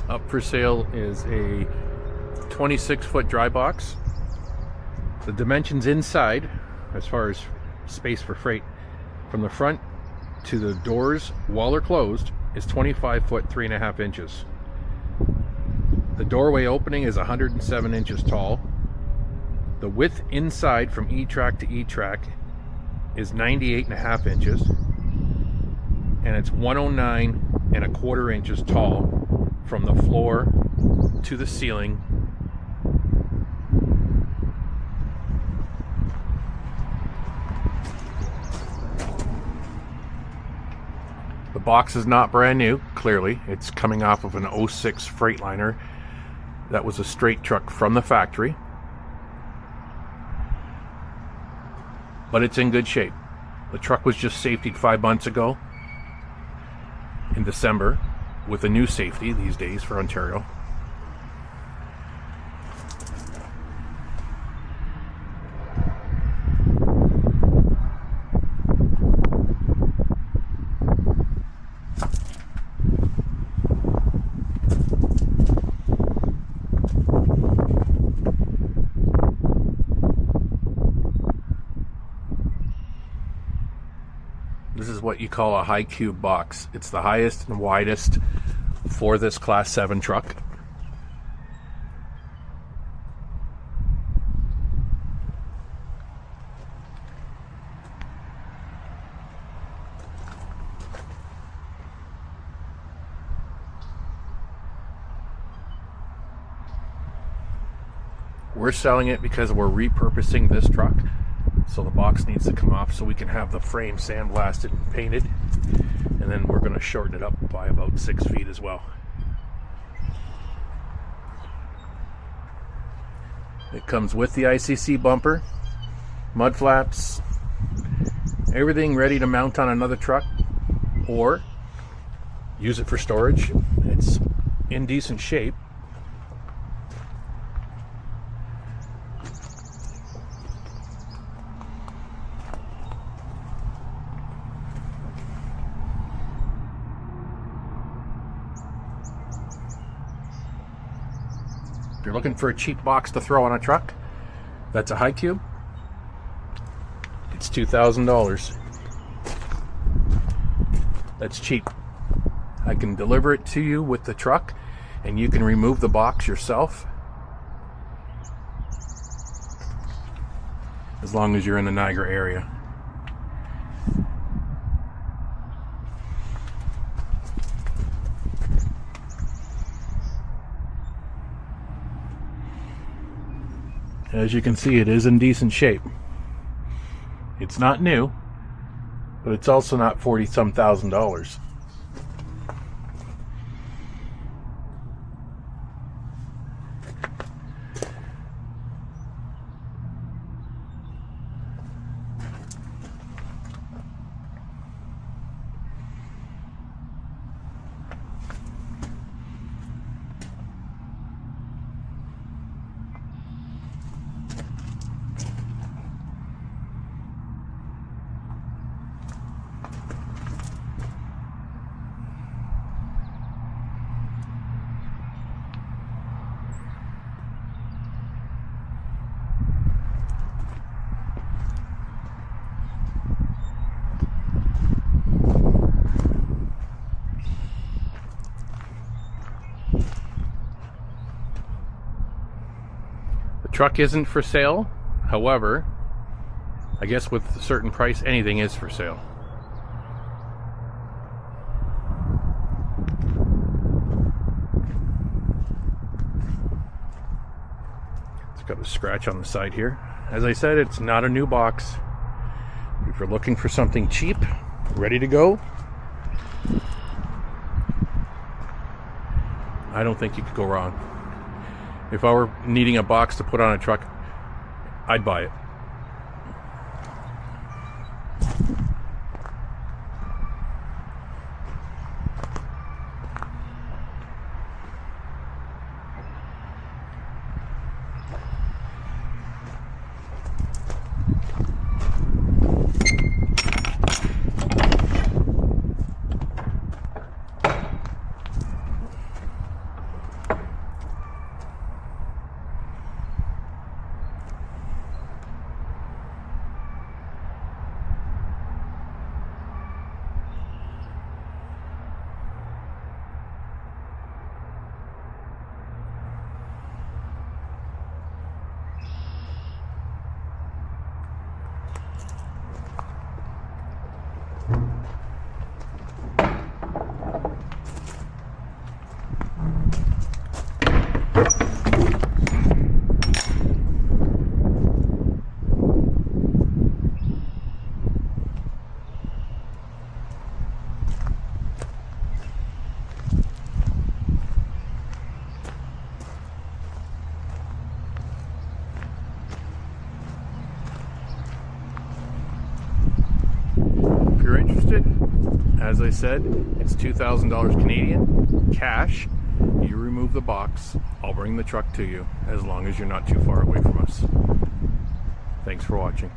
Up for sale is a 26-foot dry box. The dimensions inside, as far as space for freight, from the front to the doors while they're closed, is 25 foot 3.5 inches. The doorway opening is 107 inches tall. The width inside from E-track to E-track is 98.5 inches, and it's 109.25 inches tall from the floor to the ceiling. The box is not brand new, clearly. It's coming off of an 06 Freightliner that was a straight truck from the factory. But it's in good shape. The truck was just safetied 5 months ago in December with a new safety these days for Ontario. This is what you call a high cube box. It's the highest and widest for this Class 7 truck. We're selling it because we're repurposing this truck. So the box needs to come off so we can have the frame sandblasted and painted. And then we're going to shorten it up by about 6 feet as well. It comes with the ICC bumper, mud flaps, everything ready to mount on another truck or use it for storage. It's in decent shape. If you're looking for a cheap box to throw on a truck, that's a high cube. It's $2,000. That's cheap. I can deliver it to you with the truck, and you can remove the box yourself, as long as you're in the Niagara area. As you can see, it is in decent shape. It's not new, but it's also not $40-some thousand. Truck isn't for sale. However, I guess with a certain price, anything is for sale. It's got a scratch on the side here. As I said, it's not a new box. If you're looking for something cheap, ready to go, I don't think you could go wrong. If I were needing a box to put on a truck, I'd buy it. If you're interested, as I said, it's $2,000 Canadian, cash. You remove the box, I'll bring the truck to you, as long as you're not too far away from us. Thanks for watching.